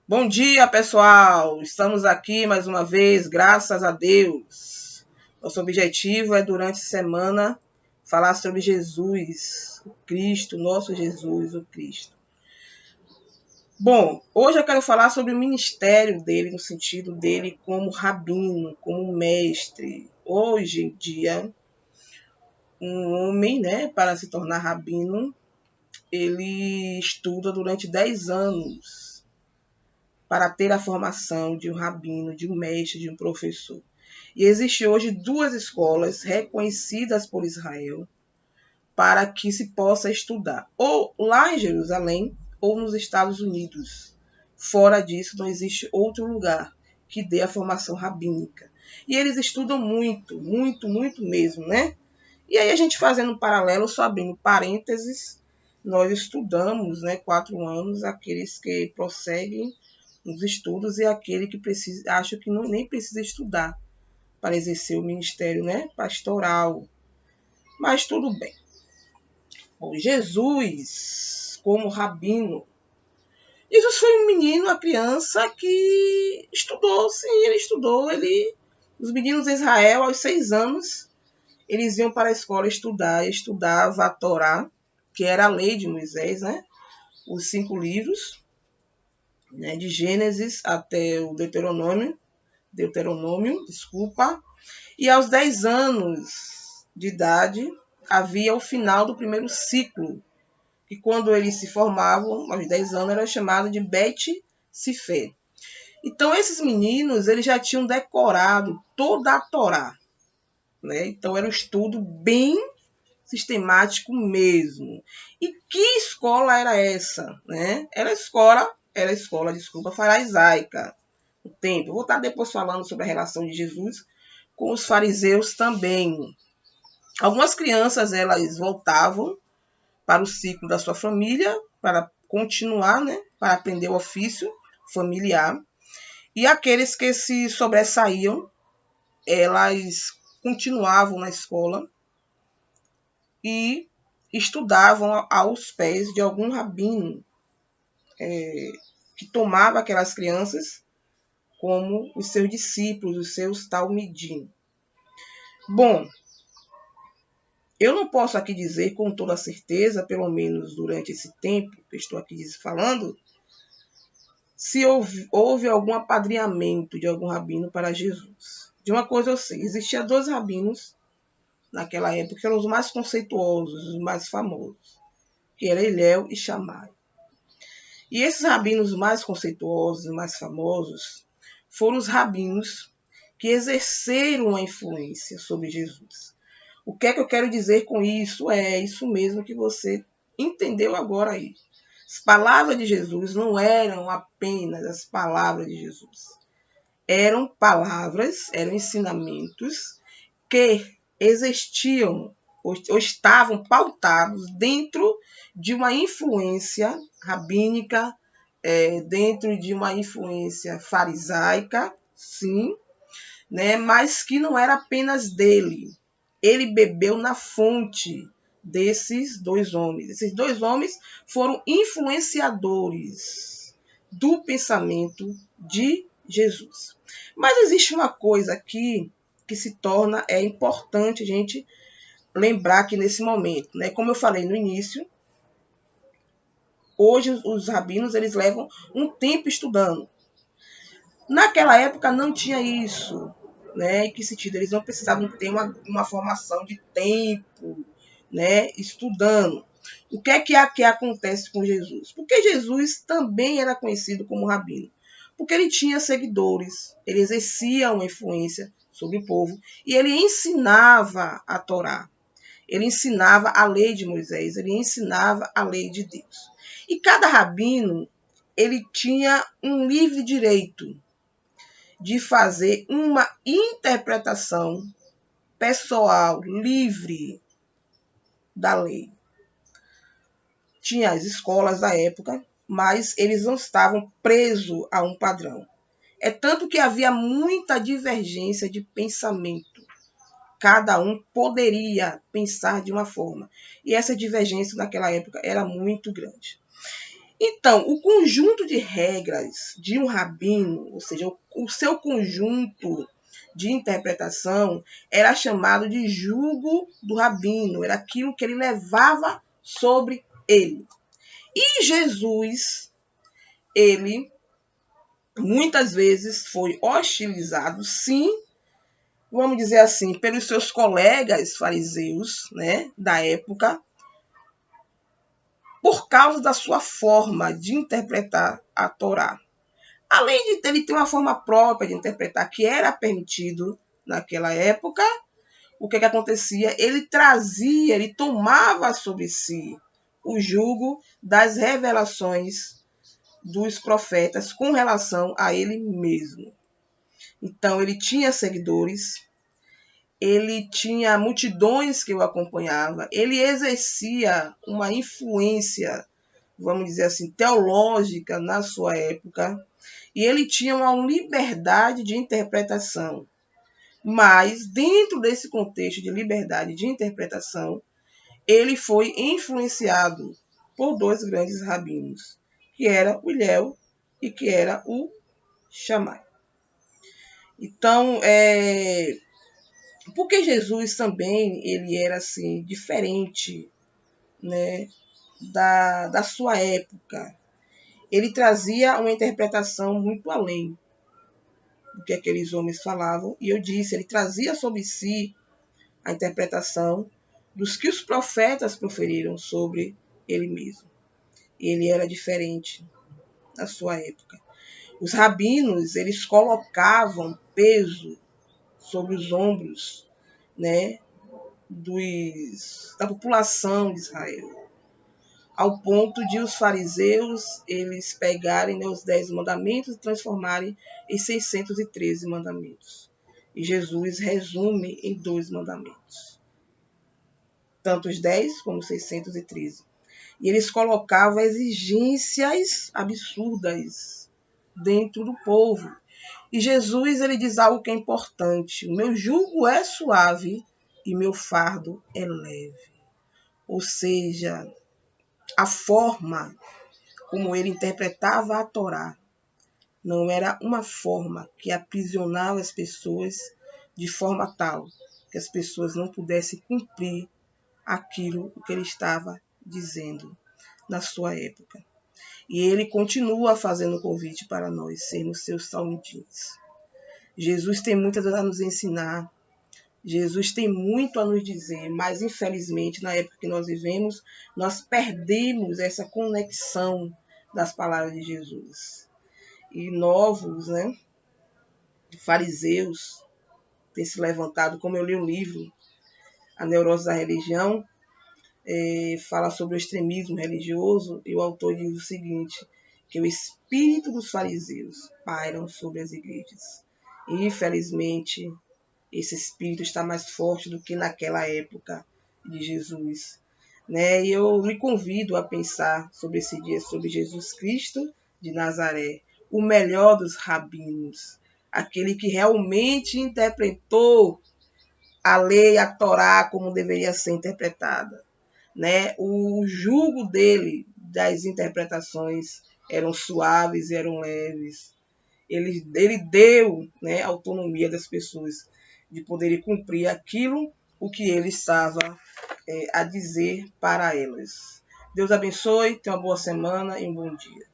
Bom dia, pessoal! Estamos aqui mais uma vez, graças a Deus. Nosso objetivo é, durante a semana, falar sobre Jesus, o Cristo, nosso Jesus, o Cristo. Bom, hoje eu quero falar sobre o ministério dele, no sentido dele como rabino, como mestre. Hoje em dia, um homem, para se tornar rabino, ele estuda durante 10 anos para ter a formação de um rabino, de um mestre, de um professor. E existem hoje duas escolas reconhecidas por Israel para que se possa estudar, ou lá em Jerusalém, ou nos Estados Unidos. Fora disso, não existe outro lugar que dê a formação rabínica. E eles estudam muito, muito, muito mesmo, né? E aí a gente fazendo um paralelo, só abrindo parênteses, nós estudamos, 4 anos, aqueles que prosseguem nos estudos e aquele que precisa, acho que nem precisa estudar para exercer o ministério, pastoral. Mas tudo bem. Bom, Jesus, como rabino, Jesus foi um menino, uma criança que estudou, sim, ele estudou. Os meninos de Israel, aos 6 anos, eles iam para a escola estudar, estudava a Torá, que era a lei de Moisés, os 5 livros, de Gênesis até o Deuteronômio, desculpa. E aos 10 anos de idade, havia o final do primeiro ciclo, que quando eles se formavam, aos 10 anos, era chamado de Bet Sifé. Então, esses meninos, eles já tinham decorado toda a Torá, Então, era um estudo bem sistemático mesmo. E que escola era essa, Era a escola, farisaica, o templo. Vou estar depois falando sobre a relação de Jesus com os fariseus também. Algumas crianças, elas voltavam para o ciclo da sua família, para continuar, para aprender o ofício familiar. E aqueles que se sobressaíam, elas continuavam na escola e estudavam aos pés de algum rabino que tomava aquelas crianças como os seus discípulos, os seus talmidim. Bom, eu não posso aqui dizer com toda certeza, pelo menos durante esse tempo que estou aqui falando, se houve algum apadrinhamento de algum rabino para Jesus. De uma coisa eu sei, existiam 2 rabinos naquela época, que eram os mais conceituosos, os mais famosos, que eram Hillel e Shammai. E esses rabinos mais conceituosos, mais famosos, foram os rabinos que exerceram a influência sobre Jesus. O que é que eu quero dizer com isso? É isso mesmo que você entendeu agora aí. As palavras de Jesus não eram apenas as palavras de Jesus. Eram palavras, eram ensinamentos que existiam ou estavam pautados dentro de uma influência rabínica, dentro de uma influência farisaica, sim, mas que não era apenas dele. Ele bebeu na fonte desses 2 homens. Esses 2 homens foram influenciadores do pensamento de Jesus. Mas existe uma coisa aqui que se torna importante a gente lembrar aqui nesse momento, Como eu falei no início, hoje os rabinos eles levam um tempo estudando. Naquela época não tinha isso, Em que sentido? Eles não precisavam ter uma formação de tempo, estudando. O que é que acontece com Jesus? Porque Jesus também era conhecido como rabino. Porque ele tinha seguidores, ele exercia uma influência sobre o povo e ele ensinava a Torá. Ele ensinava a lei de Moisés, ele ensinava a lei de Deus. E cada rabino, ele tinha um livre direito de fazer uma interpretação pessoal, livre da lei. Tinha as escolas da época, mas eles não estavam presos a um padrão. É tanto que havia muita divergência de pensamento. Cada um poderia pensar de uma forma. E essa divergência naquela época era muito grande. Então, o conjunto de regras de um rabino, ou seja, o seu conjunto de interpretação, era chamado de jugo do rabino, era aquilo que ele levava sobre ele. E Jesus, ele muitas vezes foi hostilizado, sim, vamos dizer assim, pelos seus colegas fariseus, né, da época, por causa da sua forma de interpretar a Torá. Além de ele ter uma forma própria de interpretar, que era permitido naquela época, o que acontecia? Ele trazia, ele tomava sobre si o jugo das revelações dos profetas com relação a ele mesmo. Então, ele tinha seguidores, ele tinha multidões que o acompanhavam, ele exercia uma influência, vamos dizer assim, teológica na sua época, e ele tinha uma liberdade de interpretação. Mas, dentro desse contexto de liberdade de interpretação, ele foi influenciado por dois grandes rabinos, que era o Hillel e que era o Shammai. Então, porque Jesus também ele era assim diferente, né, da sua época. Ele trazia uma interpretação muito além do que aqueles homens falavam. E eu disse, ele trazia sobre si a interpretação dos que os profetas proferiram sobre ele mesmo. Ele era diferente na sua época. Os rabinos, eles colocavam peso sobre os ombros, né, da população de Israel, ao ponto de os fariseus eles pegarem, né, os 10 mandamentos e transformarem em 613 mandamentos. E Jesus resume em 2 mandamentos, tanto os 10 como os 613. E eles colocavam exigências absurdas dentro do povo. E Jesus ele diz algo que é importante: o meu jugo é suave e meu fardo é leve. Ou seja, a forma como ele interpretava a Torá não era uma forma que aprisionava as pessoas de forma tal que as pessoas não pudessem cumprir aquilo que ele estava dizendo na sua época. E ele continua fazendo o convite para nós sermos seus talmudins. Jesus tem muito a nos ensinar, Jesus tem muito a nos dizer, mas infelizmente na época que nós vivemos, nós perdemos essa conexão das palavras de Jesus. E novos, né, fariseus têm se levantado, como eu li o livro A Neurose da Religião, fala sobre o extremismo religioso, e o autor diz o seguinte, que o espírito dos fariseus pairam sobre as igrejas. E, infelizmente, esse espírito está mais forte do que naquela época de Jesus, né? E eu lhe convido a pensar sobre esse dia, sobre Jesus Cristo de Nazaré, o melhor dos rabinos, aquele que realmente interpretou a lei, a Torá, como deveria ser interpretada, né? O jugo dele, das interpretações, eram suaves, eram leves. Ele deu, né, autonomia das pessoas de poderem cumprir aquilo o que ele estava a dizer para elas. Deus abençoe, tenha uma boa semana e um bom dia.